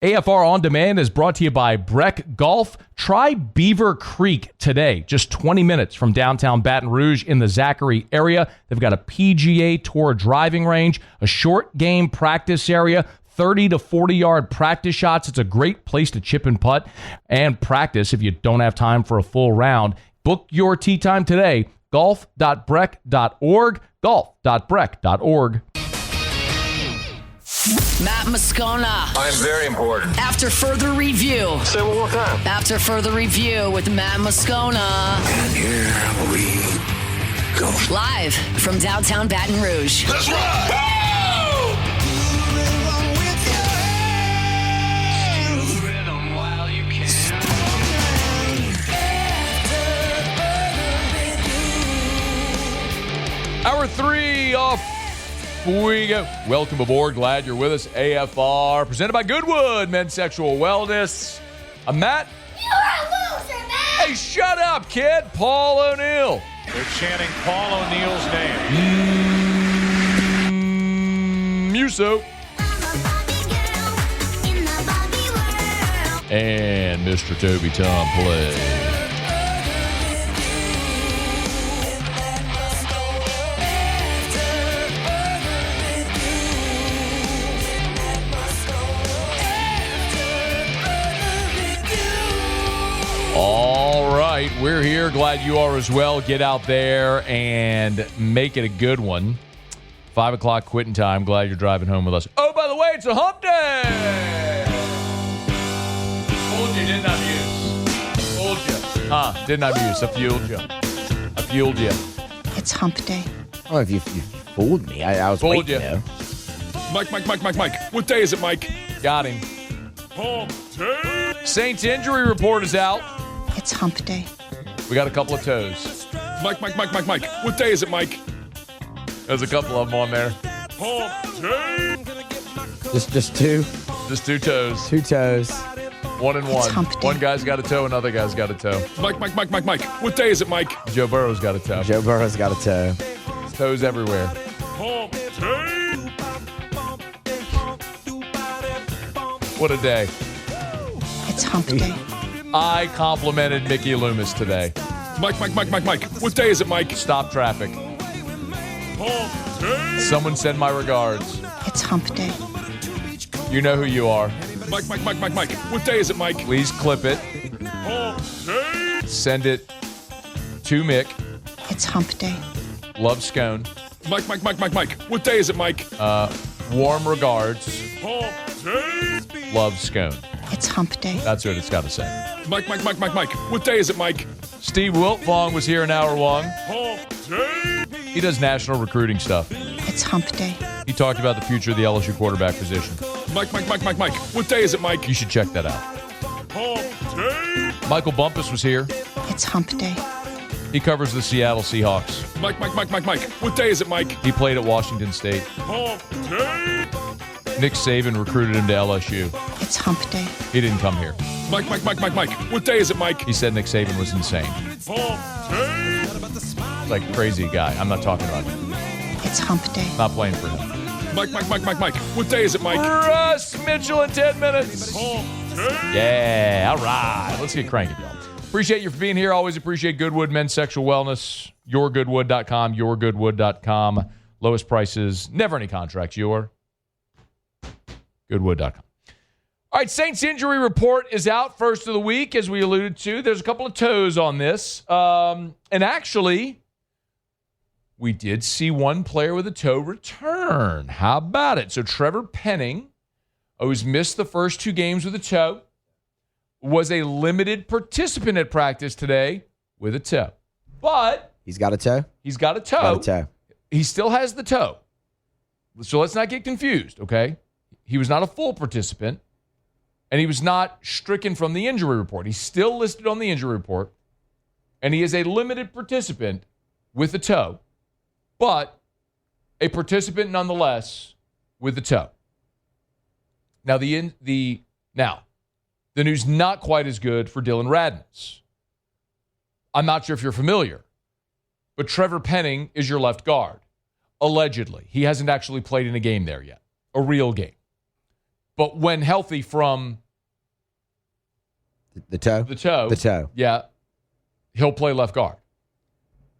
AFR On Demand is brought to you by Breck Golf. Try Beaver Creek today, just 20 minutes from downtown Baton Rouge in the Zachary area. They've got a PGA Tour driving range, a short game practice area, 30 to 40-yard practice shots. It's a great place to chip and putt and practice if you don't have time for a full round. Book your tee time today, golf.breck.org, golf.breck.org. Matt Moscona. I'm very important. After further review. Say it one more time. After further review with Matt Moscona. And here we go. Live from downtown Baton Rouge. Let's ride! Hour 3 off. We go. Welcome aboard. Glad you're with us. AFR presented by Goodwood Men's Sexual Wellness. I'm Matt. You're a loser, Matt. Hey, shut up, kid. Paul O'Neill. They're chanting Paul O'Neill's name. Muso. And Mr. Toby Tom play. All right, we're here. Glad you are as well. Get out there and make it a good one. 5 o'clock quitting time. Glad you're driving home with us. Oh, by the way, it's a hump day. Told you, didn't I, Muse? Told you. Didn't I, Muse? I fueled you. It's hump day. Oh, if you fooled me. I was Fooled waiting, you. though. Mike. What day is it, Mike? Got him. Hump day. Saints injury report is out. It's hump day. We got a couple of toes. Mike. What day is it, Mike? There's a couple of them on there. Hump day. Just two. Just 2 toes. 2 toes. 1 and 1. It's hump day. One guy's got a toe, another guy's got a toe. Mike. What day is it, Mike? Joe Burrow's got a toe. Joe Burrow's got a toe. Toes everywhere. Hump day. What a day. It's hump day. I complimented Mickey Loomis today. Mike. What day is it, Mike? Stop traffic. Hump day. Someone send my regards. It's hump day. You know who you are. Mike. What day is it, Mike? Please clip it. Hump day. Send it to Mick. It's hump day. Love Scone. Mike. What day is it, Mike? Warm regards. Hump day. Love Scone. It's hump day. That's what it's got to say. Mike. What day is it, Mike? Steve Wiltfong was here in hour 1. Hump day. He does national recruiting stuff. It's hump day. He talked about the future of the LSU quarterback position. Mike. What day is it, Mike? You should check that out. Hump day. Michael Bumpus was here. It's hump day. He covers the Seattle Seahawks. Mike. What day is it, Mike? He played at Washington State. Hump day. Nick Saban recruited him to LSU. It's hump day. He didn't come here. Mike. What day is it, Mike? He said Nick Saban was insane. Hump day. Like crazy guy. I'm not talking about him. It's hump day. Not playing for him. Mike. What day is it, Mike? Russ Mitchell in 10 minutes. Hump day. Yeah, all right. Let's get cranking, y'all. Appreciate you for being here. Always appreciate Goodwood Men's Sexual Wellness. YourGoodwood.com. YourGoodwood.com. Lowest prices. Never any contracts. YourGoodwood.com. All right, Saints injury report is out, first of the week, as we alluded to. There's a couple of toes on this. And actually, we did see one player with a toe return. How about it? So Trevor Penning, who's missed the first 2 games with a toe, was a limited participant at practice today with a toe. But He's got a toe? he's got a toe. Got a toe. He still has the toe. So let's not get confused, okay? He was not a full participant, and he was not stricken from the injury report. He's still listed on the injury report, and he is a limited participant with a toe, but a participant nonetheless with a toe. Now, the news not quite as good for Dylan Radnitz. I'm not sure if you're familiar, but Trevor Penning is your left guard. Allegedly. He hasn't actually played in a game there yet, a real game. But when healthy from The toe? the toe. The toe. Yeah, he'll play left guard.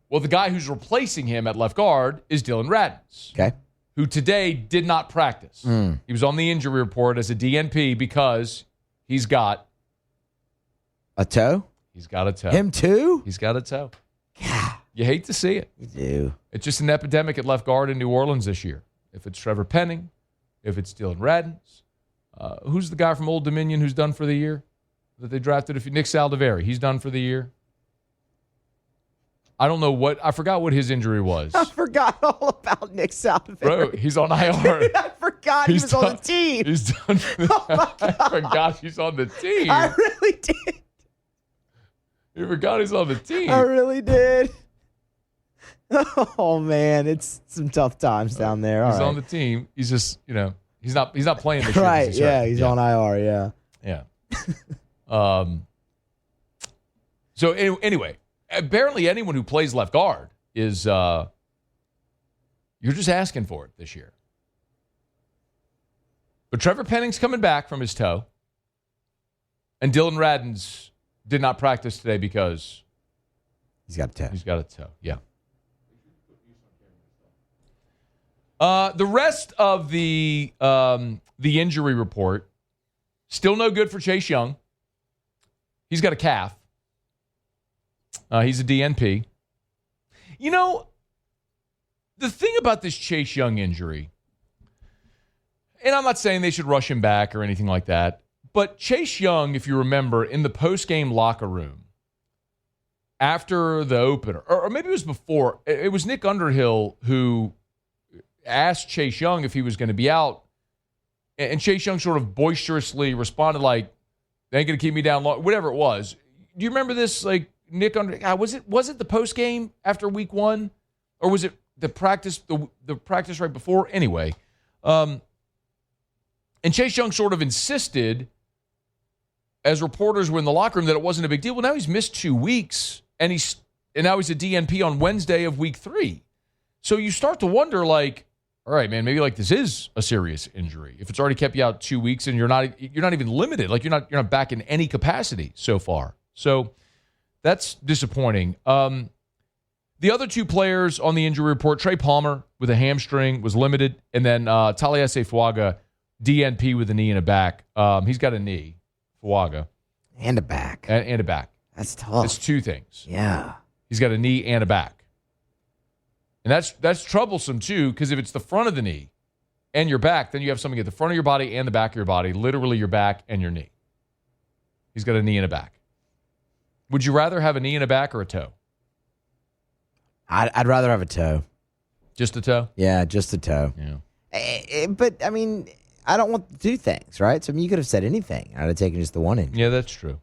Well, the guy who's replacing him at left guard is Dylan Radins, Okay. who today did not practice. He was on the injury report as a DNP because he's got A toe? a toe. Him too? He's got a toe. Yeah. You hate to see it. You do. It's just an epidemic at left guard in New Orleans this year. If it's Trevor Penning, if it's Dylan Radins, who's the guy from Old Dominion who's done for the year that they drafted? Nick Saldiveri, he's done for the year. I forgot what his injury was. I forgot all about Nick Salvador. Bro, he's on IR. I forgot he was on the team. He's done. Oh my God. I forgot he's on the team. I really did. You forgot he's on the team. I really did. Oh man, it's some tough times down there. All He's right. on the team. He's just, he's not playing this year. 'cause Right, he's yeah, hurt. he's on IR, yeah. Yeah. So anyway, apparently anyone who plays left guard is you're just asking for it this year. But Trevor Penning's coming back from his toe, and Dylan Radins did not practice today because He's got a toe. he's got a toe. Yeah. The rest of the injury report, still no good for Chase Young. He's got a calf. He's a DNP. You know, the thing about this Chase Young injury, and I'm not saying they should rush him back or anything like that, but Chase Young, if you remember, in the post-game locker room, after the opener, or maybe it was before, it was Nick Underhill who asked Chase Young if he was going to be out, and Chase Young sort of boisterously responded like, "They ain't going to keep me down long," whatever it was. Do you remember this? Like Nick Underhill, was it the post game after week 1, or was it the practice the practice right before? Anyway, and Chase Young sort of insisted, as reporters were in the locker room, that it wasn't a big deal. Well, now he's missed 2 weeks, and now he's a DNP on Wednesday of week 3. So you start to wonder, like, all right, man, maybe like this is a serious injury. If it's already kept you out 2 weeks and you're not even limited, like you're not back in any capacity so far. So that's disappointing. The other 2 players on the injury report, Trey Palmer with a hamstring was limited, and then Taliesin Fuaga, DNP with a knee and a back. He's got a knee, Fuaga. And a back. And a back. That's tough. It's 2 things. Yeah. He's got a knee and a back. And that's troublesome, too, because if it's the front of the knee and your back, then you have something at the front of your body and the back of your body, literally your back and your knee. He's got a knee and a back. Would you rather have a knee and a back or a toe? I'd rather have a toe. Just a toe? Yeah, just a toe. Yeah. But, I mean, I don't want the 2 things, right? So, I mean, you could have said anything. I'd have taken just the one injury. Yeah, that's true.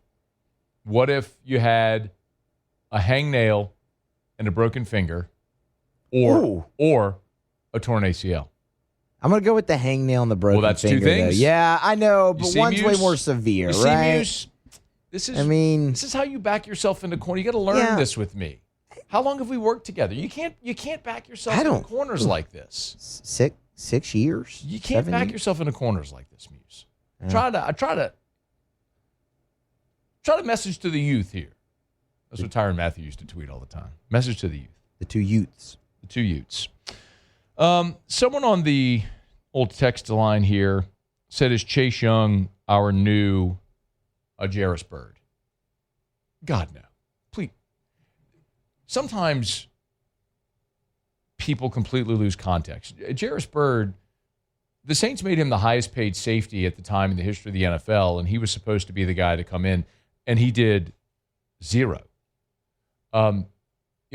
What if you had a hangnail and a broken finger or a torn ACL? I'm going to go with the hangnail and the broken Well, that's 2 finger, things. though. Yeah, I know, but see, one's way Muse? more severe, You see, right? Muse? This is how you back yourself into corner. You got to learn this with me. How long have we worked together? You can't back yourself into corners like this. 6 years. You can't 7 back years? yourself into corners like this, Muse. I try to message to the youth here. That's what Tyrann Matthew used to tweet all the time. Message to the youth. The 2 youths. The 2 Utes. Someone on the old text line here said, "Is Chase Young our new Jairus Byrd?" God, no. Please. Sometimes people completely lose context. Jairus Byrd, the Saints made him the highest paid safety at the time in the history of the NFL, and he was supposed to be the guy to come in, and he did 0.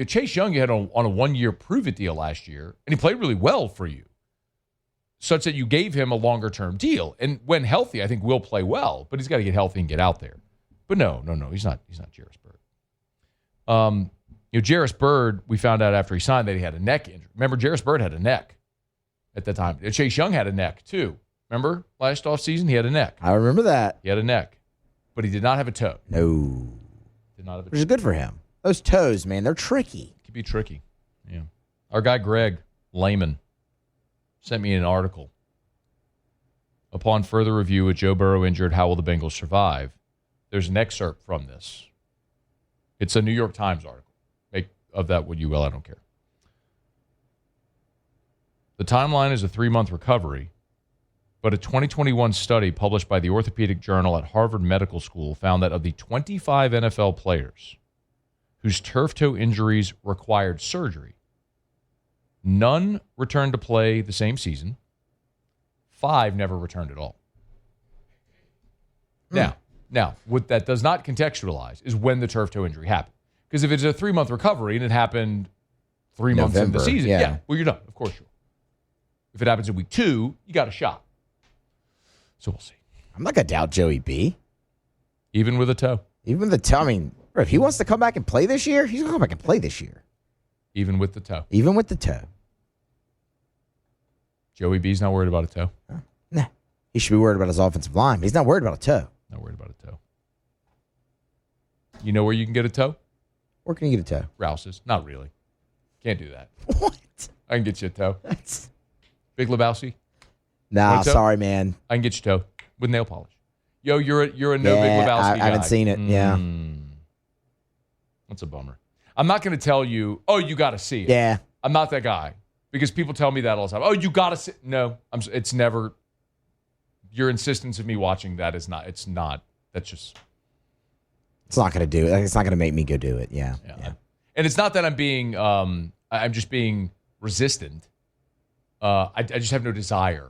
Chase Young, you had on a 1-year prove-it deal last year, and he played really well for you, such that you gave him a longer-term deal. And when healthy, I think will play well, but he's got to get healthy and get out there. But no, he's not Jairus Byrd. Jairus Byrd, we found out after he signed that he had a neck injury. Remember, Jairus Byrd had a neck at that time. Chase Young had a neck, too. Remember, last offseason, he had a neck. I remember that. He had a neck, but he did not have a toe. No. Did not have a toe. Which is good for him. Those toes, man, they're tricky. Could be tricky. Yeah. Our guy Greg Lehman sent me an article Upon further review, with Joe Burrow injured, how will the Bengals survive? There's an excerpt from this. It's a New York Times article. Make of that what you will. I don't care. The timeline is a 3-month recovery, but a 2021 study published by the Orthopedic Journal at Harvard Medical School found that of the 25 NFL players whose turf toe injuries required surgery, none returned to play the same season. 5 never returned at all. Now, what that does not contextualize is when the turf toe injury happened. Because if it's a 3-month recovery and it happened 3 months into the season, well, you're done. Of course you will. If it happens in week 2, you got a shot. So we'll see. I'm not going to doubt Joey B. Even with a toe. Even with the toe. I mean, bro, if he wants to come back and play this year, he's going to come back and play this year. Even with the toe. Even with the toe. Joey B's not worried about a toe. Nah. He should be worried about his offensive line. He's not worried about a toe. Not worried about a toe. You know where you can get a toe? Where can you get a toe? Rouse's. Not really. Can't do that. What? I can get you a toe. Big Lebowski? Nah, sorry, man. I can get you a toe with nail polish. Yo, you're a no Big Lebowski guy. I haven't seen it. Yeah. That's a bummer. I'm not going to tell you, oh, you got to see it. Yeah. I'm not that guy. Because people tell me that all the time. Oh, you got to see. No, it's never. Your insistence of me watching that is not. It's not. That's just. It's not going to do it. It's not going to make me go do it. Yeah. And it's not that I'm being. I'm just being resistant. I just have no desire.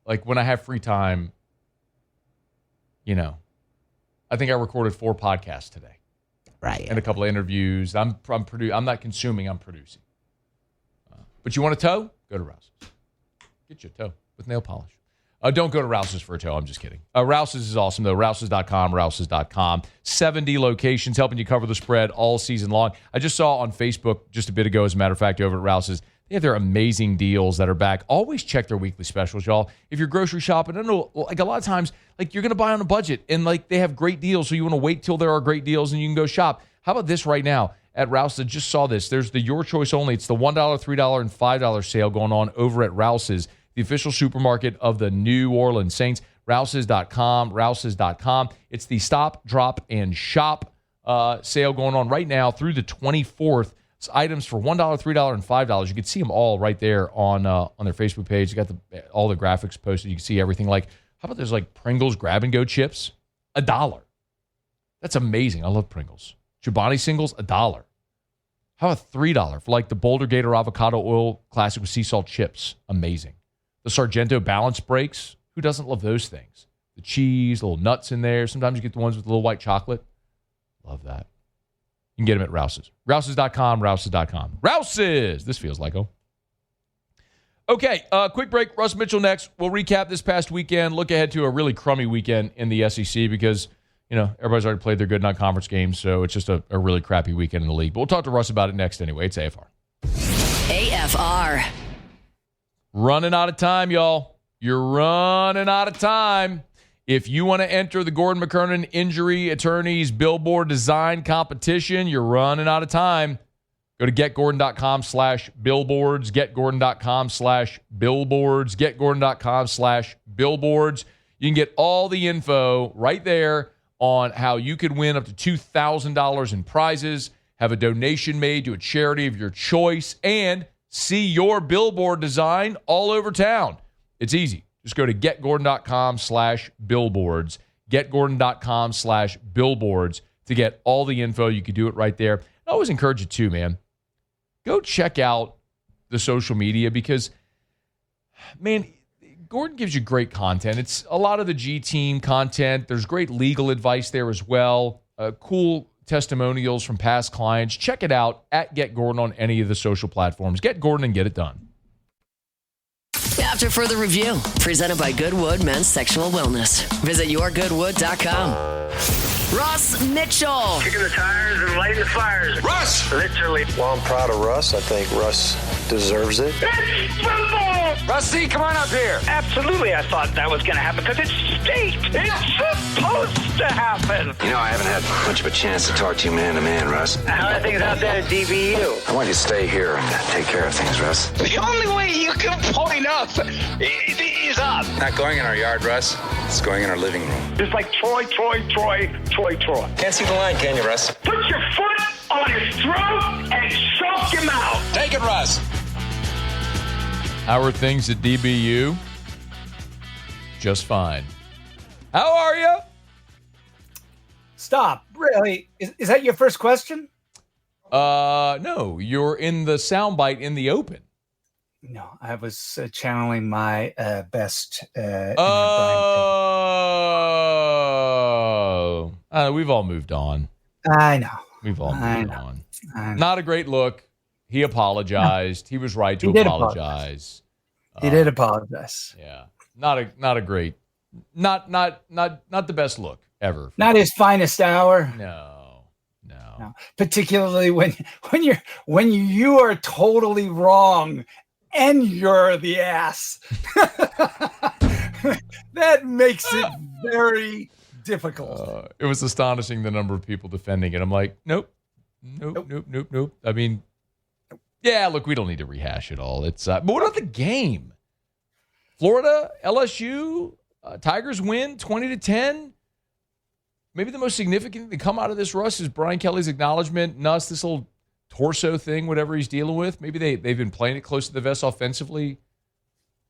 Like when I have free time. You know, I think I recorded 4 podcasts today. Right. And a couple of interviews. I'm not consuming. I'm producing. But you want a toe? Go to Rouse's. Get you a toe with nail polish. Don't go to Rouse's for a toe. I'm just kidding. Rouse's is awesome, though. Rouse's.com, Rouse's.com. 70 locations helping you cover the spread all season long. I just saw on Facebook just a bit ago, as a matter of fact, over at Rouse's, they have their amazing deals that are back. Always check their weekly specials, y'all. If you're grocery shopping, I know, like a lot of times, like you're going to buy on a budget, and like they have great deals, so you want to wait till there are great deals and you can go shop. How about this right now? At Rouse's, I just saw this. There's the Your Choice Only. It's the $1, $3, and $5 sale going on over at Rouse's, the official supermarket of the New Orleans Saints. Rouse's.com, Rouse's.com. It's the Stop, Drop, and Shop sale going on right now through the 24th. It's items for $1, $3, and $5. You can see them all right there on their Facebook page. You got all the graphics posted. You can see everything. Like, how about there's like Pringles grab-and-go chips? $1. That's amazing. I love Pringles. Chobani singles, $1. How about $3 for like the Boulder Gator avocado oil classic with sea salt chips? Amazing. The Sargento balance breaks. Who doesn't love those things? The cheese, little nuts in there. Sometimes you get the ones with a little white chocolate. Love that. You can get them at Rouse's. Rouse's.com, Rouse's.com. Rouse's! This feels like home. Okay, quick break. Russ Mitchell next. We'll recap this past weekend. Look ahead to a really crummy weekend in the SEC because you know, everybody's already played their good non-conference games, so it's just a really crappy weekend in the league. But we'll talk to Russ about it next anyway. It's AFR. AFR. Running out of time, y'all. You're running out of time. If you want to enter the Gordon McKernan Injury Attorneys Billboard Design Competition, you're running out of time. Go to getgordon.com/billboards, getgordon.com/billboards, getgordon.com/billboards. You can get all the info right there on how you could win up to $2,000 in prizes, have a donation made to a charity of your choice, and see your billboard design all over town. It's easy. Just go to getgordon.com/billboards, getgordon.com/billboards to get all the info. You can do it right there. I always encourage you too, man. Go check out the social media because, man, Gordon gives you great content. It's a lot of the G Team content. There's great legal advice there as well. Cool testimonials from past clients. Check it out at Get Gordon on any of the social platforms. Get Gordon and get it done. After further review, presented by Goodwood Men's Sexual Wellness. Visit yourgoodwood.com. Russ Mitchell. Kicking the tires and lighting the fires. Russ! Literally. Well, I'm proud of Russ. I think Russ deserves it. It's football! Rusty, come on up here. Absolutely, I thought that was going to happen because it's state. It's supposed to happen. You know, I haven't had much of a chance to talk to you man to man, Russ. How are things out there at DBU? I want you to stay here and take care of things, Russ. The only way you can point up is Ease up. Not going in our yard, Russ. It's going in our living room. Just like Troy. Can't see the line, can you, Russ? Put your foot on his throat and choke him out. Take it, Russ. How are things at DBU? Just fine. How are you? Stop. Really? Is that your first question? No, you're in the soundbite in the open. No, I was channeling my best. We've all moved on. I know. We've all moved on. Not a great look. He apologized. He was right to apologize. He did apologize. Yeah. Not a great, not the best look ever. Not his finest hour. No. Particularly when you are totally wrong and you're the ass. That makes it very difficult. It was astonishing the number of people defending it. I'm like, nope. I mean, yeah, look, we don't need to rehash it all. It's but what about the game? Florida, LSU, Tigers win 20-10. Maybe the most significant thing to come out of this, Russ, is Brian Kelly's acknowledgement, Nuss, this little torso thing, whatever he's dealing with. Maybe they've been playing it close to the vest offensively.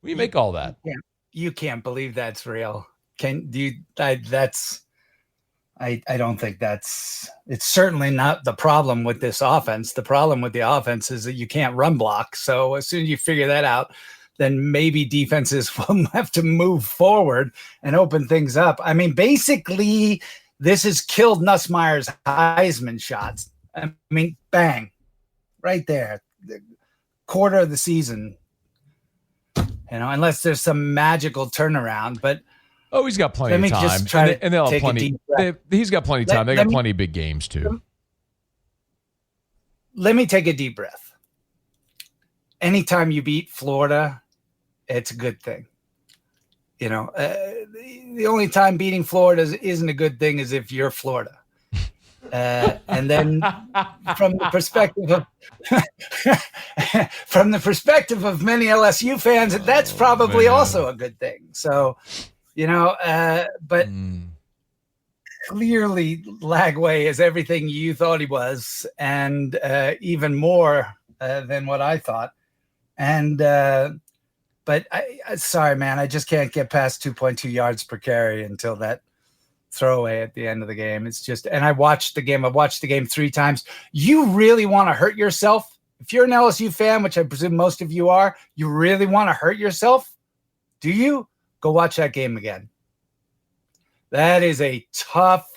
What do you make all that? You can't believe that's real. I don't think it's certainly not the problem with this offense. The problem with the offense is that you can't run block. So as soon as you figure that out, then maybe defenses will have to move forward and open things up. I mean, basically, this has killed Nussmeier's Heisman shots. I mean, bang, right there, the quarter of the season. Unless there's some magical turnaround, but he's got plenty of time, and they'll have plenty. He's got plenty of time. They got plenty of big games too. Let me take a deep breath. Anytime you beat Florida, it's a good thing. The only time beating Florida isn't a good thing is if you're Florida. And then from the perspective of many LSU fans, that's probably also a good thing. So, but clearly Lagway is everything you thought he was, and even more than what I thought. And but sorry, man, I just can't get past 2.2 yards per carry until that throwaway at the end of the game. It's just, and I watched the game. I've watched the game 3 times. You really want to hurt yourself? If you're an LSU fan, which I presume most of you are, you really want to hurt yourself? Do you? Go watch that game again. That is a tough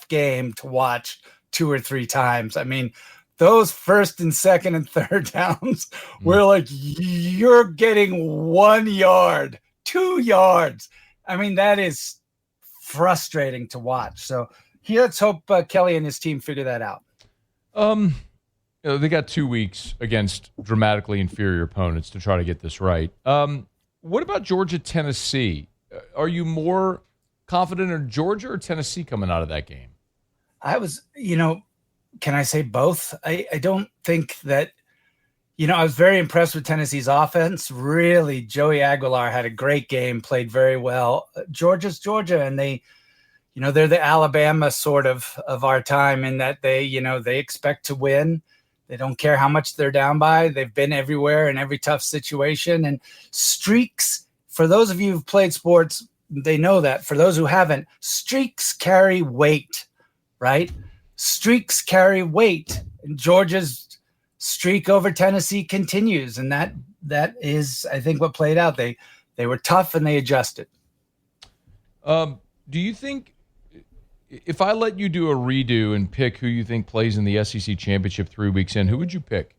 game to watch 2 or 3 times. I mean, those first and second and third downs were like, you're getting 1 yard, 2 yards. I mean, that is frustrating to watch. So let's hope Kelly and his team figure that out. They got 2 weeks against dramatically inferior opponents to try to get this right. What about Georgia, Tennessee? Are you more confident in Georgia or Tennessee coming out of that game? I was, can I say both? I don't think that, I was very impressed with Tennessee's offense. Really, Joey Aguilar had a great game, played very well. Georgia's Georgia, and they, they're the Alabama sort of our time in that they expect to win. They don't care how much they're down by. They've been everywhere in every tough situation. And streaks, for those of you who've played sports, they know that. For those who haven't, streaks carry weight, right? Streaks carry weight. And Georgia's streak over Tennessee continues. And that is, I think, what played out. They were tough and they adjusted. Do you think, if I let you do a redo and pick who you think plays in the SEC championship 3 weeks in, who would you pick?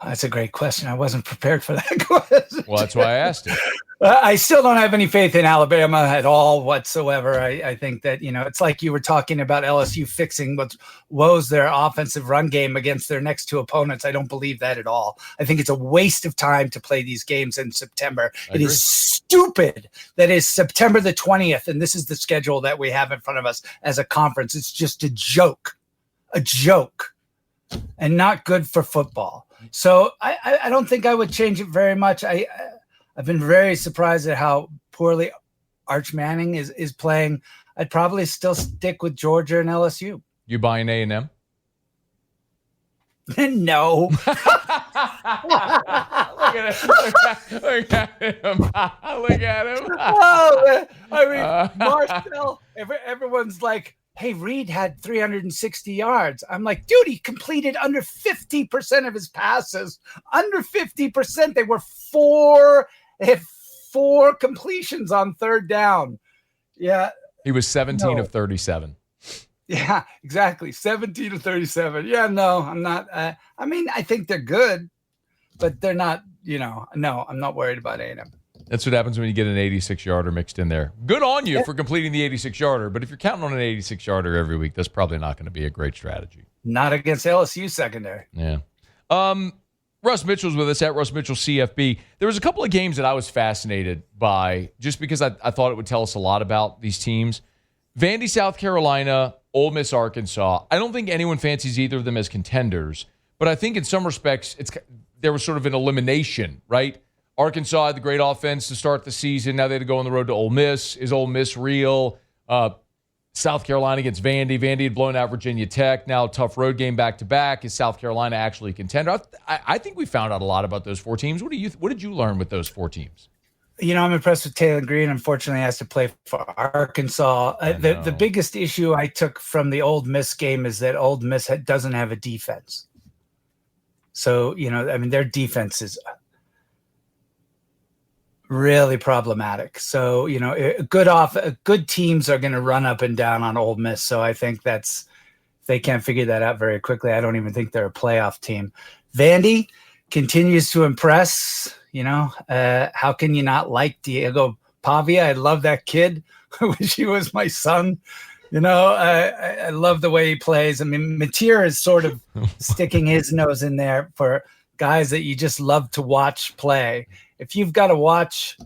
That's a great question. I wasn't prepared for that question. Well, that's why I asked it. I still don't have any faith in Alabama at all whatsoever. I think that, it's like you were talking about LSU fixing what woes their offensive run game against their next 2 opponents. I don't believe that at all. I think it's a waste of time to play these games in September. It is stupid that is September the 20th, and this is the schedule that we have in front of us as a conference. It's just a joke, and not good for football. So I don't think I would change it very much. I've been very surprised at how poorly Arch Manning is playing. I'd probably still stick with Georgia and LSU. You buying A&M? No. Look at him. Look at him. Look at him. Oh, I mean, Marcel, everyone's like, hey, Reed had 360 yards. I'm like, dude, he completed under 50% of his passes. Under 50%. They had four completions on third down. Yeah. He was 17 of 37. Yeah, exactly. 17 to 37. Yeah, no, I'm not. I mean, I think they're good, but they're not, no, I'm not worried about A&M. That's what happens when you get an 86-yarder mixed in there. Good on you for completing the 86-yarder, but if you're counting on an 86-yarder every week, that's probably not going to be a great strategy. Not against LSU secondary. Yeah. Russ Mitchell's with us at Russ Mitchell CFB. There was a couple of games that I was fascinated by just because I thought it would tell us a lot about these teams. Vandy, South Carolina, Ole Miss, Arkansas. I don't think anyone fancies either of them as contenders, but I think in some respects there was sort of an elimination, right? Arkansas had the great offense to start the season. Now they had to go on the road to Ole Miss. Is Ole Miss real? South Carolina against Vandy. Vandy had blown out Virginia Tech. Now tough road game back-to-back. Is South Carolina actually a contender? I think we found out a lot about those four teams. What did you learn with those four teams? I'm impressed with Taylor Green. Unfortunately, he has to play for Arkansas. The biggest issue I took from the Ole Miss game is that Ole Miss doesn't have a defense. So, their defense is really problematic. So, good teams are going to run up and down on Ole Miss. So I think they can't figure that out very quickly. I don't even think they're a playoff team. Vandy continues to impress. How can you not like Diego Pavia? I love that kid. I wish he was my son. I love the way he plays. I mean, Mateer is sort of sticking his nose in there for guys that you just love to watch play. If you've got to watch,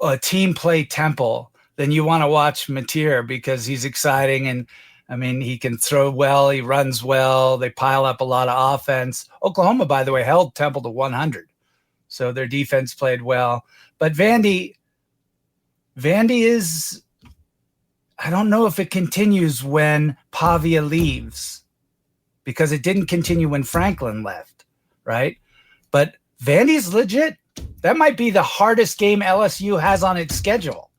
a team play Temple, then you want to watch Mateer because he's exciting and he can throw well. He runs well. They pile up a lot of offense. Oklahoma, by the way, held Temple to 100. So their defense played well. But Vandy is, I don't know if it continues when Pavia leaves because it didn't continue when Franklin left, right? But Vandy's legit. That might be the hardest game LSU has on its schedule.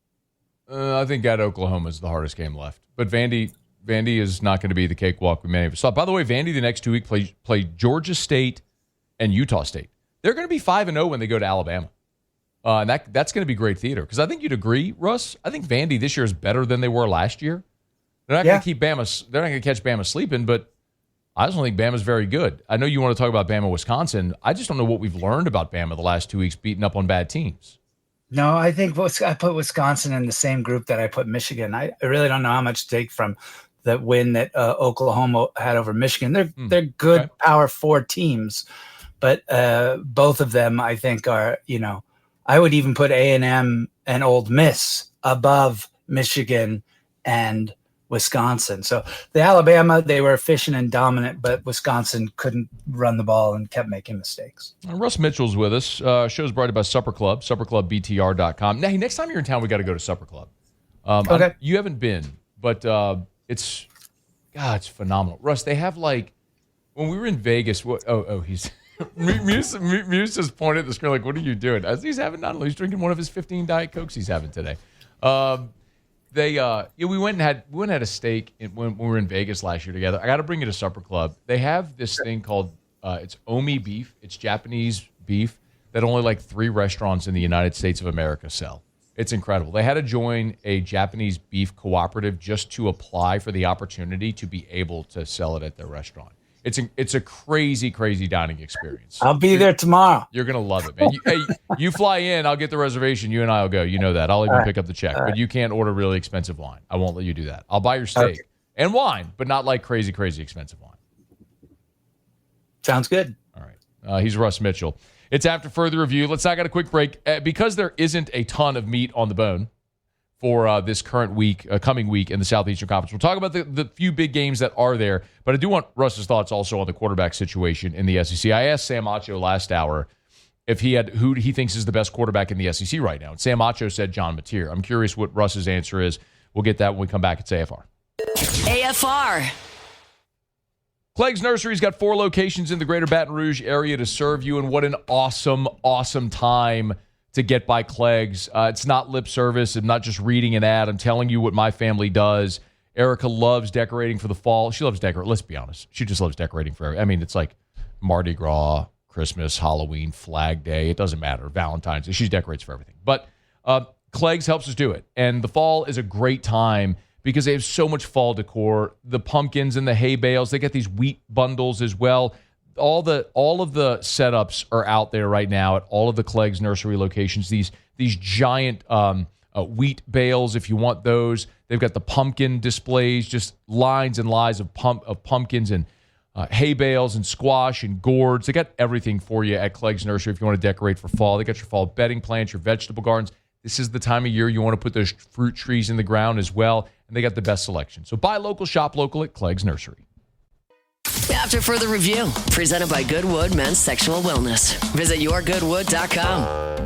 I think at Oklahoma is the hardest game left. But Vandy is not going to be the cakewalk we many of us thought. By the way, Vandy the next 2 weeks play Georgia State and Utah State. They're going to be 5-0 when they go to Alabama. And that's going to be great theater. Because I think you'd agree, Russ. I think Vandy this year is better than they were last year. They're not going to keep Bama. They're not going to catch Bama sleeping. But I just don't think Bama's very good. I know you want to talk about Bama, Wisconsin. I just don't know what we've learned about Bama the last 2 weeks beating up on bad teams. No, I think I put Wisconsin in the same group that I put Michigan. I really don't know how much to take from that win that Oklahoma had over Michigan. They're good Power 4 teams, but both of them I think are, I would even put A&M and Ole Miss above Michigan and Wisconsin. So the Alabama, they were efficient and dominant, but Wisconsin couldn't run the ball and kept making mistakes. Russ Mitchell's with us. Show's brought to you by Supper Club, supperclubBTR.com. Now, next time you're in town, we got to go to Supper Club. Okay. You haven't been, but it's phenomenal. Russ, they have when we were in Vegas, he's Muse just pointed at the screen like, what are you doing? As he's having, not only he's drinking one of his 15 Diet Cokes he's having today. We went and had a steak when we were in Vegas last year together. I got to bring you to Supper Club. They have this thing called it's Omi beef. It's Japanese beef that only 3 restaurants in the United States of America sell. It's incredible. They had to join a Japanese beef cooperative just to apply for the opportunity to be able to sell it at their restaurant. It's a crazy, crazy dining experience. I'll be there tomorrow. You're going to love it, man. You fly in, I'll get the reservation. You and I will go. You know that. I'll even pick up the check. But you can't order really expensive wine. I won't let you do that. I'll buy your steak and wine, but not crazy, crazy expensive wine. Sounds good. All right. He's Russ Mitchell. It's after further review. Let's not get a quick break. Because there isn't a ton of meat on the bone for this coming week in the Southeastern Conference. We'll talk about the few big games that are there, but I do want Russ's thoughts also on the quarterback situation in the SEC. I asked Sam Acho last hour if he had who he thinks is the best quarterback in the SEC right now. And Sam Acho said John Mateer. I'm curious what Russ's answer is. We'll get that when we come back at AFR. AFR. Clegg's Nursery's got 4 locations in the greater Baton Rouge area to serve you, and what an awesome, awesome time to get by Clegg's. It's not lip service. I'm not just reading an ad. I'm telling you what my family does. Erica loves decorating for the fall. She loves decorating. Let's be honest. She just loves decorating for everything. I mean, it's like Mardi Gras, Christmas, Halloween, Flag Day. It doesn't matter. Valentine's Day. She decorates for everything. But Clegg's helps us do it. And the fall is a great time because they have so much fall decor. The pumpkins and the hay bales. They get these wheat bundles as well. All of the setups are out there right now at all of the Clegg's Nursery locations. These giant wheat bales, if you want those. They've got the pumpkin displays, just lines and lines of pumpkins and hay bales and squash and gourds. They got everything for you at Clegg's Nursery if you want to decorate for fall. They got your fall bedding plants, your vegetable gardens. This is the time of year you want to put those fruit trees in the ground as well, and they got the best selection. So buy local, shop local at Clegg's Nursery. After further review, presented by Goodwood Men's Sexual Wellness. Visit yourgoodwood.com.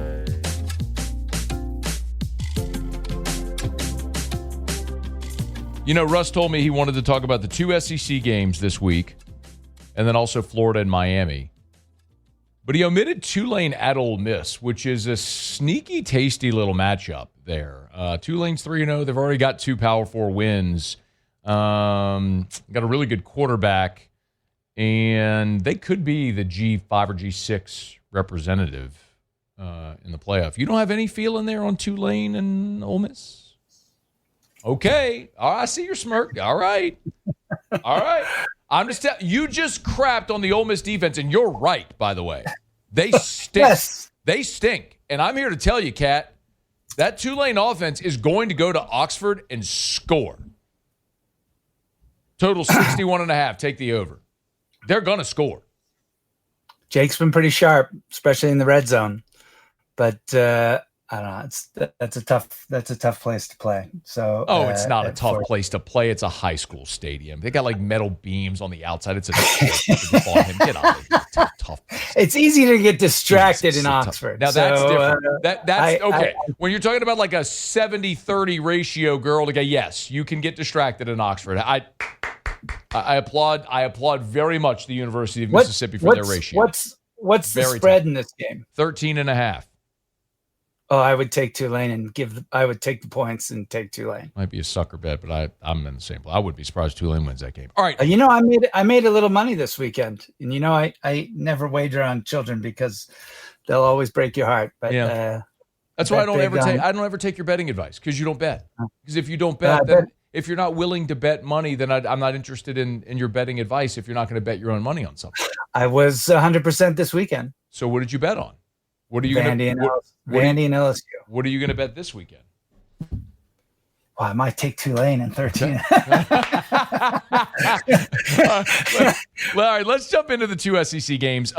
You know, Russ told me he wanted to talk about the 2 SEC games this week, and then also Florida and Miami. But he omitted Tulane at Ole Miss, which is a sneaky, tasty little matchup there. Tulane's 3-0. They've already got 2 Power 4 wins. Got a really good quarterback, and they could be the G5 or G6 representative in the playoff. You don't have any feeling there on Tulane and Ole Miss? Okay. I see your smirk. All right. I'm just you just crapped on the Ole Miss defense, and you're right, by the way. They stink. Yes. They stink. And I'm here to tell you, Kat, that Tulane offense is going to go to Oxford and score. Total 61.5. Take the over. They're going to score. Jake's been pretty sharp, especially in the red zone. But I don't know. That's a tough place to play. So it's not a tough place to play. It's a high school stadium. They got like metal beams on the outside. It's a get out of here. Tough. It's easy to get distracted in Oxford. Now that's different. That's okay. When you're talking about like a 70-30 ratio girl to go, yes, you can get distracted in Oxford. I applaud very much the University of Mississippi for their ratio. What's the spread in this game? 13.5. Oh, I would take Tulane and I would take the points and take Tulane. Might be a sucker bet, but I'm in the same place. I would be surprised Tulane wins that game. All right. I made a little money this weekend, and I never wager on children because they'll always break your heart. But yeah. That's why I don't ever take your betting advice, because you don't bet. Because if you don't bet, then if you're not willing to bet money, then I'm not interested in your betting advice if you're not going to bet your own money on something. I was 100% this weekend. So what did you bet on? What are you Vandy and LSU. What are you going to bet this weekend? Well, I might take Tulane in 13. All right, let's jump into the 2 SEC games.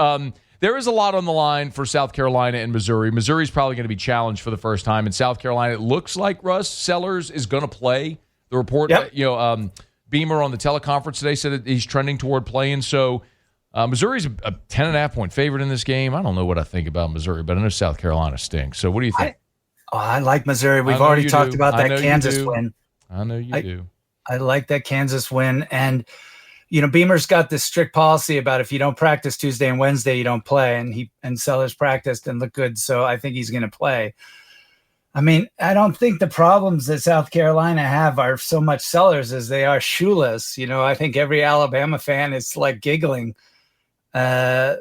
There is a lot on the line for South Carolina and Missouri. Missouri's probably going to be challenged for the first time. In South Carolina, it looks like Russ Sellers is going to play. The report, Beamer on the teleconference today said that he's trending toward playing. So Missouri's a 10.5-point favorite in this game. I don't know what I think about Missouri, but I know South Carolina stinks. So what do you think? I like Missouri. We've already talked about that Kansas win. I know you do. I like that Kansas win. And, Beamer's got this strict policy about if you don't practice Tuesday and Wednesday, you don't play. And Sellers practiced and looked good. So I think he's going to play. I mean, I don't think the problems that South Carolina have are so much Sellers as they are Shula's. I think every Alabama fan is like giggling. Their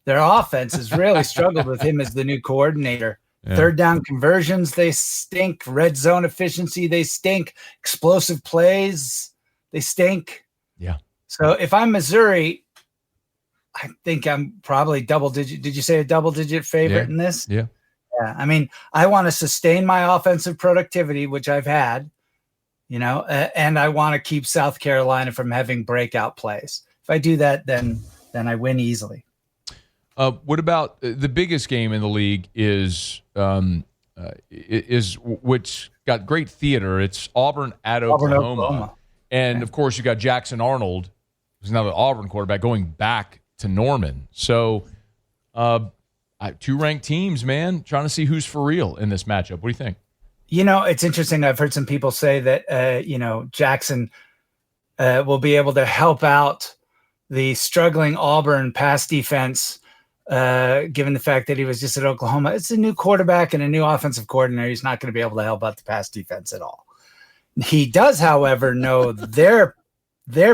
offense has really struggled with him as the new coordinator. Yeah. Third down conversions, they stink. Red zone efficiency, they stink. Explosive plays, they stink. Yeah. So if I'm Missouri, I think I'm probably double-digit. Did you say a double-digit favorite in this? Yeah. Yeah. I mean, I want to sustain my offensive productivity, which I've had, and I want to keep South Carolina from having breakout plays. If I do that, then I win easily. What about the biggest game in the league is which got great theater. It's Auburn at Oklahoma. And, of course, you got Jackson Arnold, who's now the Auburn quarterback, going back to Norman. So, two ranked teams, man, trying to see who's for real in this matchup. What do you think? It's interesting. I've heard some people say that, Jackson will be able to help out the struggling Auburn pass defense, given the fact that he was just at Oklahoma. It's a new quarterback and a new offensive coordinator. He's not going to be able to help out the pass defense at all. He does, however, know their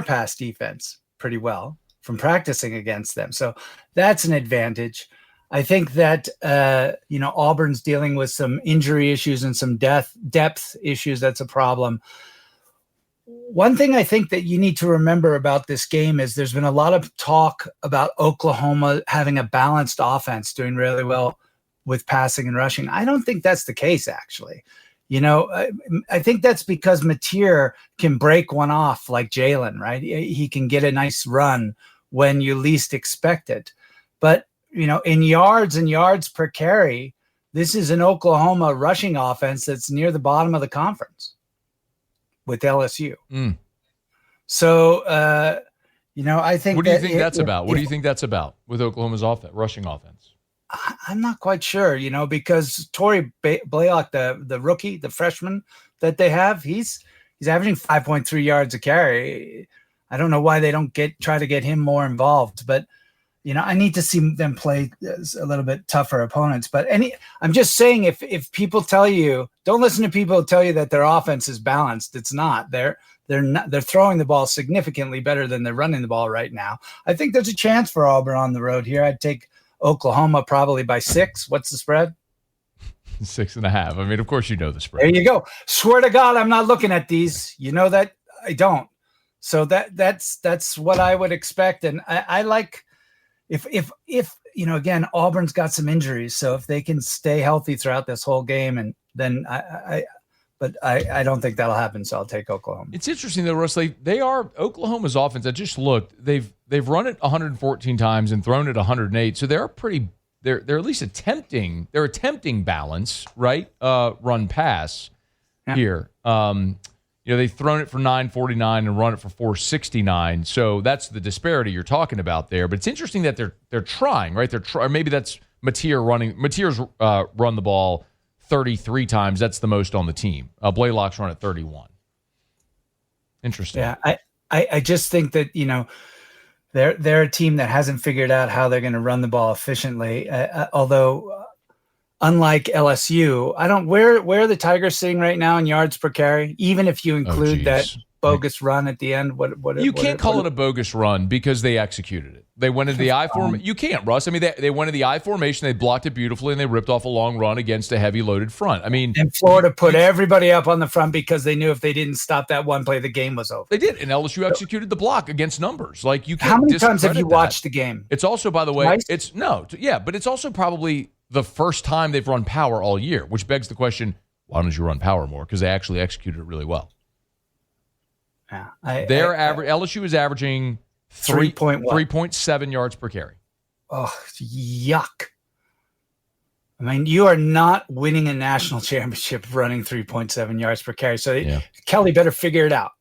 pass defense pretty well from practicing against them. So that's an advantage. I think that, Auburn's dealing with some injury issues and some depth issues. That's a problem. One thing I think that you need to remember about this game is there's been a lot of talk about Oklahoma having a balanced offense, doing really well with passing and rushing. I don't think that's the case, actually. I think that's because Mateer can break one off like Jalen, right? He can get a nice run when you least expect it. But, in yards and yards per carry, this is an Oklahoma rushing offense that's near the bottom of the conference with LSU. So, I think. What do you think that's about? What do you think that's about with Oklahoma's rushing offense? I'm not quite sure, because Torrey Blaylock, the rookie, the freshman that they have, he's averaging 5.3 yards a carry. I don't know why they don't try to get him more involved, but I need to see them play a little bit tougher opponents. But I'm just saying, if people tell you, don't listen to people who tell you that their offense is balanced. It's not. They're throwing the ball significantly better than they're running the ball right now. I think there's a chance for Auburn on the road here. I'd take Oklahoma probably by 6. What's the spread? 6.5. I mean, of course, the spread. There you go. Swear to God, I'm not looking at these. You know that I don't. So that's what I would expect. And I like if again, Auburn's got some injuries. So if they can stay healthy throughout this whole game, and then but I don't think that'll happen. So I'll take Oklahoma. It's interesting though, Russ. They are Oklahoma's offense. I just looked. They've run it 114 times and thrown it 108. So they're at least attempting. They're attempting balance, right? Run pass here. They've thrown it for 949 and run it for 469. So that's the disparity you're talking about there. But it's interesting that they're trying, right? Maybe that's Mateer running. Mateer's run the ball 33 times. That's the most on the team. Blaylock's run at 31. Interesting. Yeah, I just think that they're a team that hasn't figured out how they're going to run the ball efficiently. Although, unlike LSU, where are the Tigers sitting right now in yards per carry? Even if you include that bogus run at the end, you can't call it a bogus run because they executed it. They went into the I formation. You can't, Russ. I mean, they went into the I formation. They blocked it beautifully, and they ripped off a long run against a heavy loaded front. I mean, and Florida put everybody up on the front because they knew if they didn't stop that one play, the game was over. They did, and LSU executed the block against numbers. Like you can't. How many times have you watched the game? It's also, by the way, but it's also probably the first time they've run power all year, which begs the question: why don't you run power more? Because they actually executed it really well. Yeah, LSU is averaging 3.7 yards per carry. Oh, yuck. I mean, you are not winning a national championship running 3.7 yards per carry. So Kelly better figure it out.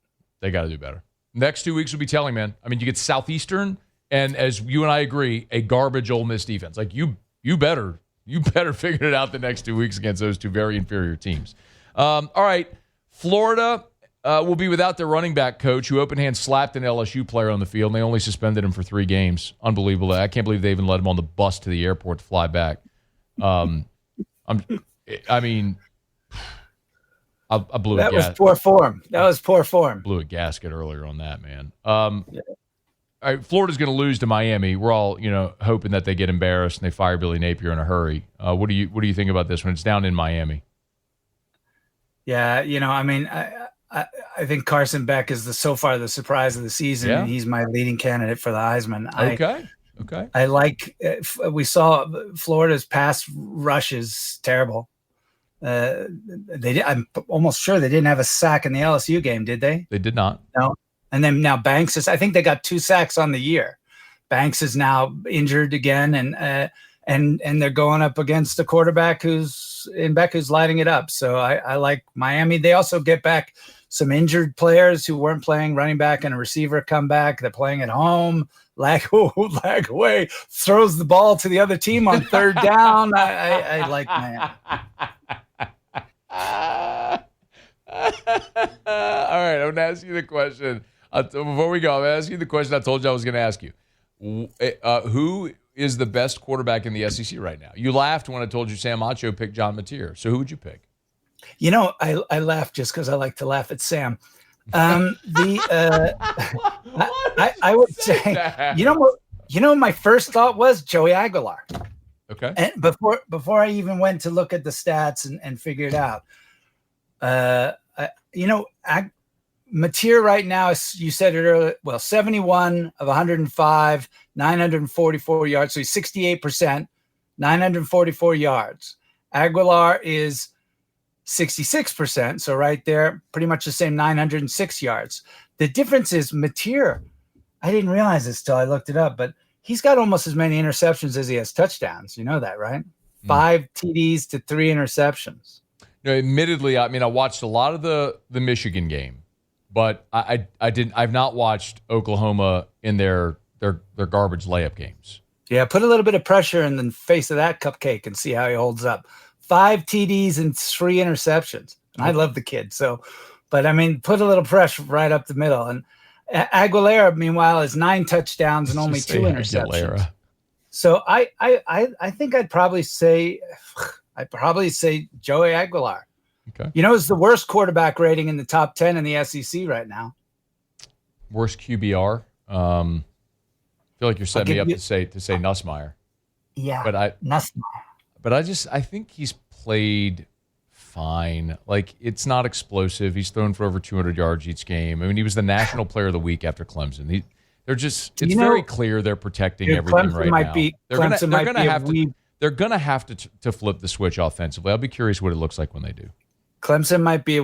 They got to do better. Next 2 weeks will be telling, man. I mean, you get Southeastern, and as you and I agree, a garbage Ole Miss defense. Like you better figure it out the next 2 weeks against those two very inferior teams. All right, Florida will be without their running back coach, who open hand slapped an LSU player on the field, and they only suspended him for 3 games. Unbelievable. I can't believe they even let him on the bus to the airport to fly back. I blew that was poor form. Blew a gasket earlier on that, man. All right, Florida's going to lose to Miami. We're all, hoping that they get embarrassed and they fire Billy Napier in a hurry. What do you think about this when it's down in Miami? Yeah, I think Carson Beck is so far the surprise of the season, and he's my leading candidate for the Heisman. Okay. I like. We saw Florida's pass rush is terrible. I'm almost sure they didn't have a sack in the LSU game, did they? They did not. No. And then now Banks I think they got 2 sacks on the year. Banks is now injured again, and they're going up against a quarterback who's who's lighting it up. So I like Miami. They also get back some injured players who weren't playing, running back and a receiver come back. They're playing at home. Lag away, throws the ball to the other team on third down. I like Miami. All right, I'm going to ask you the question. Before we go, I'm going to ask you the question I told you I was going to ask you. Who is the best quarterback in the SEC right now? You laughed when I told you Sam Acho picked John Mateer. So who would you pick? I laugh just because I like to laugh at Sam. I would say, my first thought was Joey Aguilar. Okay. And before I even went to look at the stats and figure it out, Mateer right now, you said it earlier, 71 of 105, 944 yards. So he's 68%, 944 yards. Aguilar is 66%. So right there, pretty much the same, 906 yards. The difference is Mateer. I didn't realize this till I looked it up, but he's got almost as many interceptions as he has touchdowns. You know that, right? 5 TDs to 3 interceptions. Admittedly, I watched a lot of the Michigan game, but I've not watched Oklahoma in their garbage layup games. Yeah, put a little bit of pressure in the face of that cupcake and see how he holds up. 5 TDs and 3 interceptions. And I love the kid. So, but put a little pressure right up the middle. And Aguilera, meanwhile, has 9 touchdowns and only 2 interceptions. Aguilera. So I think I'd probably say Joey Aguilar. Okay. It's the worst quarterback rating in the top 10 in the SEC right now. Worst QBR. I feel like you're setting me up to say Nussmeier. Yeah. Nussmeier. But I think he's played fine. Like, it's not explosive. He's thrown for over 200 yards each game. He was the National Player of the Week after Clemson. It's very clear they're protecting everything Clemson right might now. They're going to have to flip the switch offensively. I'll be curious what it looks like when they do. Clemson might be a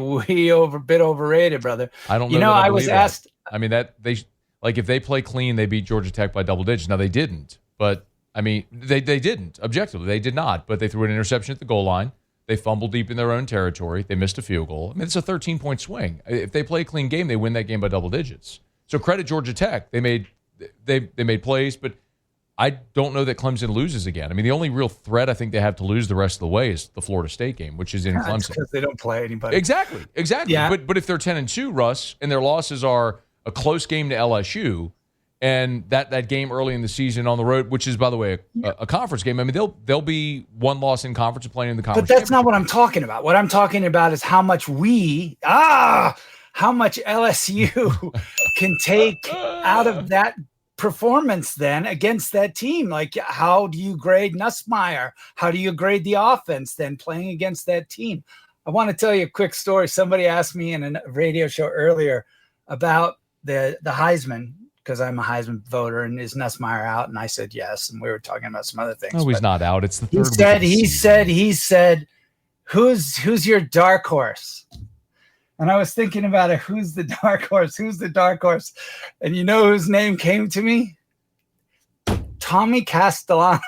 bit overrated, brother. I don't know. I was asked. If they play clean, they beat Georgia Tech by double digits. Now they didn't, but they didn't objectively. They did not, but they threw an interception at the goal line. They fumbled deep in their own territory. They missed a field goal. It's a 13-point swing. If they play a clean game, they win that game by double digits. So credit Georgia Tech. They made plays, but I don't know that Clemson loses again. The only real threat I think they have to lose the rest of the way is the Florida State game, which is in Clemson. Because they don't play anybody. Exactly. Yeah. But if they're 10-2, Russ, and their losses are a close game to LSU, and that game early in the season on the road, which is, by the way, a conference game. they'll be one loss in conference and playing in the conference. But that's not what I'm talking about. What I'm talking about is how much LSU can take out of that performance then against that team. Like, how do you grade Nussmeier? How do you grade the offense then playing against that team? I want to tell you a quick story. Somebody asked me in a radio show earlier about the Heisman, because I'm a Heisman voter, and is Nussmeier out? And I said yes, and we were talking about some other things. No, he's not out. It's the third. He said, who's your dark horse? And I was thinking about it. Who's the dark horse? Who's the dark horse? And you know whose name came to me? Tommy Castellanos.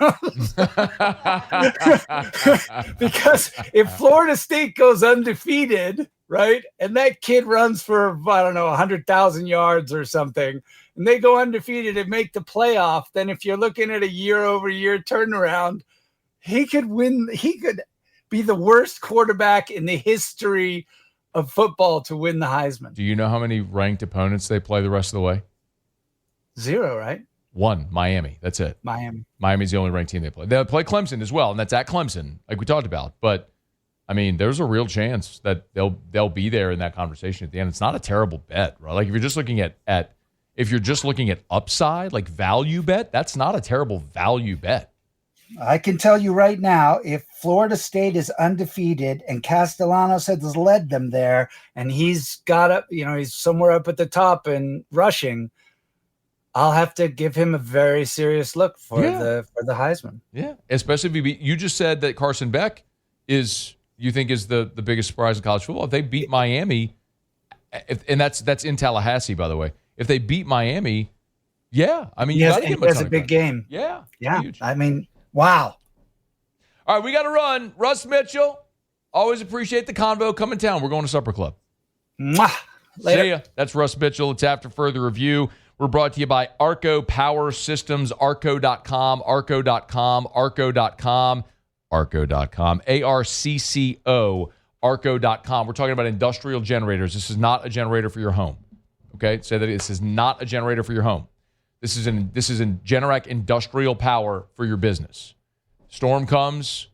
Because if Florida State goes undefeated, right, and that kid runs for, 100,000 yards or something, and they go undefeated and make the playoff, then if you're looking at a year-over-year turnaround, he could win. He could be the worst quarterback in the history of football to win the Heisman. Do you know how many ranked opponents they play the rest of the way? 0, right? 1, Miami. That's it. Miami's the only ranked team they play. They'll play Clemson as well, and that's at Clemson, like we talked about. But there's a real chance that they'll be there in that conversation at the end. It's not a terrible bet, right? Like, if you're just looking at upside, like value bet, that's not a terrible value bet. I can tell you right now, if Florida State is undefeated and Castellanos has led them there, and he's got up, he's somewhere up at the top and rushing, I'll have to give him a very serious look for the Heisman. Yeah, especially if you just said that Carson Beck is the biggest surprise in college football. If they beat Miami, and that's in Tallahassee, by the way. If they beat Miami, you got to give him a big game. Yeah. Yeah. Huge. Wow. All right, we got to run. Russ Mitchell, Always appreciate the convo. Come in town. We're going to Supper Club. Mwah. Later. See ya. That's Russ Mitchell. It's After Further Review. We're brought to you by Arco Power Systems, arco.com, arco.com, arco.com, arco.com, ARCCO, arco.com. We're talking about industrial generators. This is not a generator for your home. Okay? Say that this is not a generator for your home. This is in Generac industrial power for your business. Storm comes,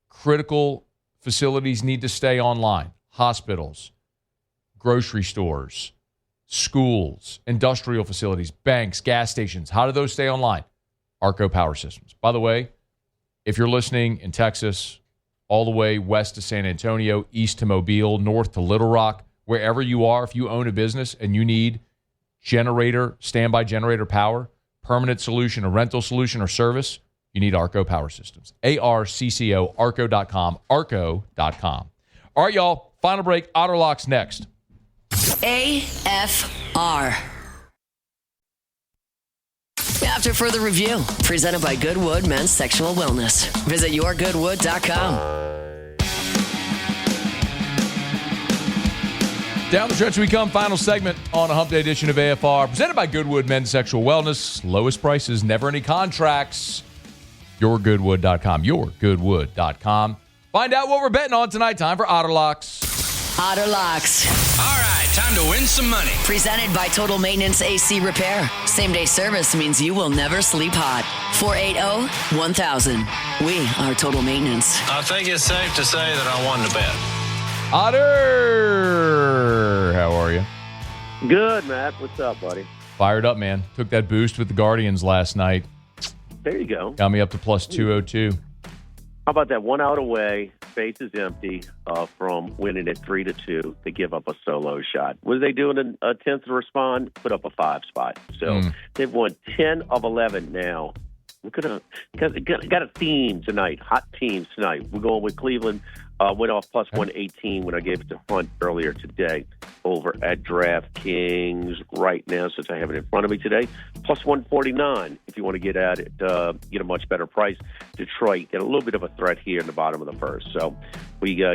critical facilities need to stay online. Hospitals, grocery stores, schools, industrial facilities, banks, gas stations. How do those stay online? Arco Power Systems. By the way, if you're listening in Texas, all the way west to San Antonio, east to Mobile, north to Little Rock, wherever you are, if you own a business and you need generator, standby generator power, permanent solution, a rental solution, or service, you need Arco Power Systems. ARCCO, arco.com, arco.com. All right, y'all. Final break. Otterlocks next. AFR. After Further Review, presented by Goodwood Men's Sexual Wellness. Visit yourgoodwood.com. Down the stretch we come. Final segment on a Hump Day edition of AFR. Presented by Goodwood Men's Sexual Wellness. Lowest prices, never any contracts. Yourgoodwood.com. Yourgoodwood.com. Find out what we're betting on tonight. Time for Otterlocks. Otterlocks. All right, time to win some money. Presented by Total Maintenance AC Repair. Same-day service means you will never sleep hot. 480-1000. We are Total Maintenance. I think it's safe to say that I won the bet. Otter, how are you? Good, Matt. What's up, buddy? Fired up, man. Took that boost with the Guardians last night. There you go. Got me up to plus 202. How about that? 1 out away, bases empty from winning at 3-2. They give up a solo shot. What are they doing in a 10th to respond? Put up a 5 spot. So they've won 10 of 11 now. We're got a theme tonight. Hot teams tonight. We're going with Cleveland. Went off plus 118 when I gave it to Hunt earlier today over at DraftKings right now, since I have it in front of me today. Plus 149 if you want to get at it, get a much better price. Detroit, get a little bit of a threat here in the bottom of the first. So we get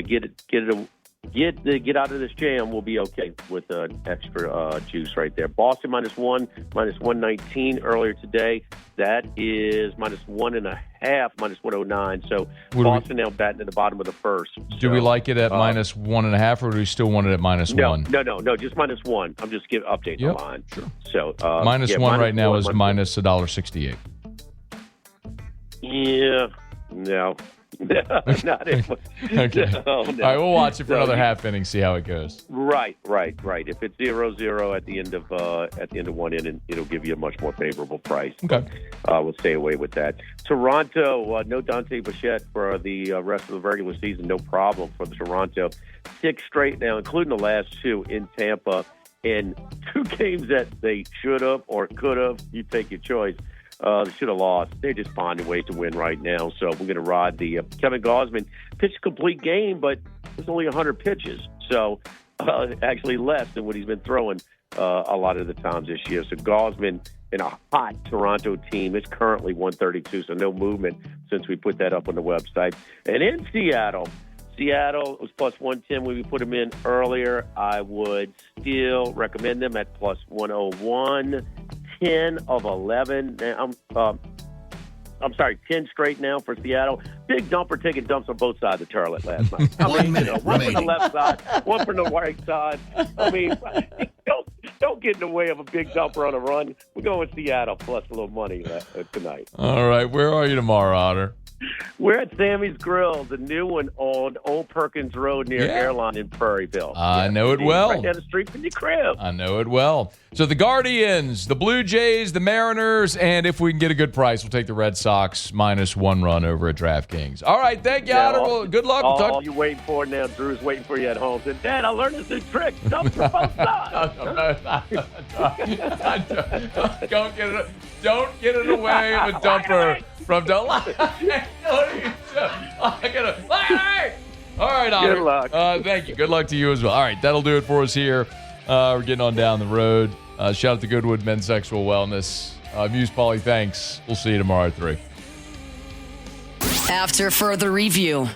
out of this jam, we'll be okay with extra juice right there. Boston -1, minus 119 earlier today. That is -1.5, minus 109. So Boston now batting at the bottom of the first. Do we like it at minus 1.5, or do we still want it at minus 1? No, just -1. I'm just updating the line. Sure. So minus 1 right now is minus $1.68. Yeah, no. Not it. Okay. No. All right, we'll watch it for another half inning, see how it goes. Right. If it's 0-0 at the end of one inning, it'll give you a much more favorable price. Okay. We'll stay away with that. Toronto, no Dante Bichette for the rest of the regular season. No problem for the Toronto. 6 straight now, including the last 2 in Tampa, and 2 games that they should have or could have. You take your choice. They should have lost. They're just finding ways to win right now. So we're going to ride the Kevin Gausman pitched a complete game, but it's only 100 pitches. So actually less than what he's been throwing a lot of the times this year. So Gausman in a hot Toronto team is currently 132, so no movement since we put that up on the website. And in Seattle was plus 110 when we put them in earlier. I would still recommend them at plus 101. 10 of 11. I'm sorry, 10 straight now for Seattle. Big dumper taking dumps on both sides of the toilet last night. One from the left side, one from the right side. I mean, don't get in the way of a big dumper on a run. We're going with Seattle plus a little money tonight. All right, where are you tomorrow, Otter? We're at Sammy's Grill, the new one on Old Perkins Road near Airline in Prairieville. I know it well. Right down the street from your crib. I know it well. So the Guardians, the Blue Jays, the Mariners, and if we can get a good price, we'll take the Red Sox -1 run over at DraftKings. All right, thank you, Otter. Well, good luck. All you're waiting for now, Drew's waiting for you at home. Said, Dad, I learned this new trick. Dump for both sides. Don't get in the way of a dumper from All right, Otter. Good luck. Thank you. Good luck to you as well. All right, that'll do it for us here. We're getting on down the road. Shout out to Goodwood Men's Sexual Wellness. Muse Polly, thanks. We'll see you tomorrow at 3. After further review.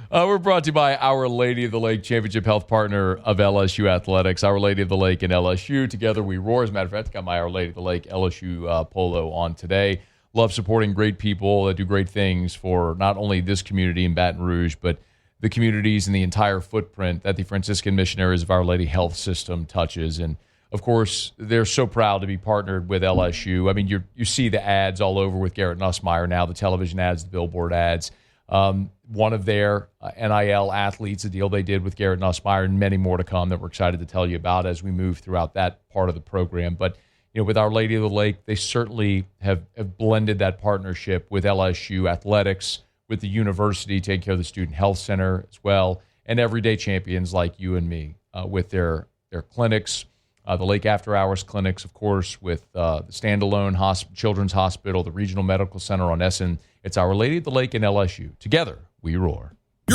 We're brought to you by Our Lady of the Lake, championship health partner of LSU Athletics. Our Lady of the Lake and LSU, together we roar. As a matter of fact, got my Our Lady of the Lake LSU polo on today. Love supporting great people that do great things for not only this community in Baton Rouge, but the communities and the entire footprint that the Franciscan Missionaries of Our Lady Health System touches. And of course, they're so proud to be partnered with LSU. I mean, you see the ads all over with Garrett Nussmeier now, the television ads, the billboard ads. One of their NIL athletes, a deal they did with Garrett Nussmeier, and many more to come that we're excited to tell you about as we move throughout that part of the program. But with Our Lady of the Lake, they certainly have blended that partnership with LSU athletics, with the university, taking care of the Student Health Center as well, and everyday champions like you and me with their clinics. The Lake After Hours clinics, of course, with the standalone Children's Hospital, the Regional Medical Center on Essen. It's Our Lady of the Lake and LSU. Together, we roar.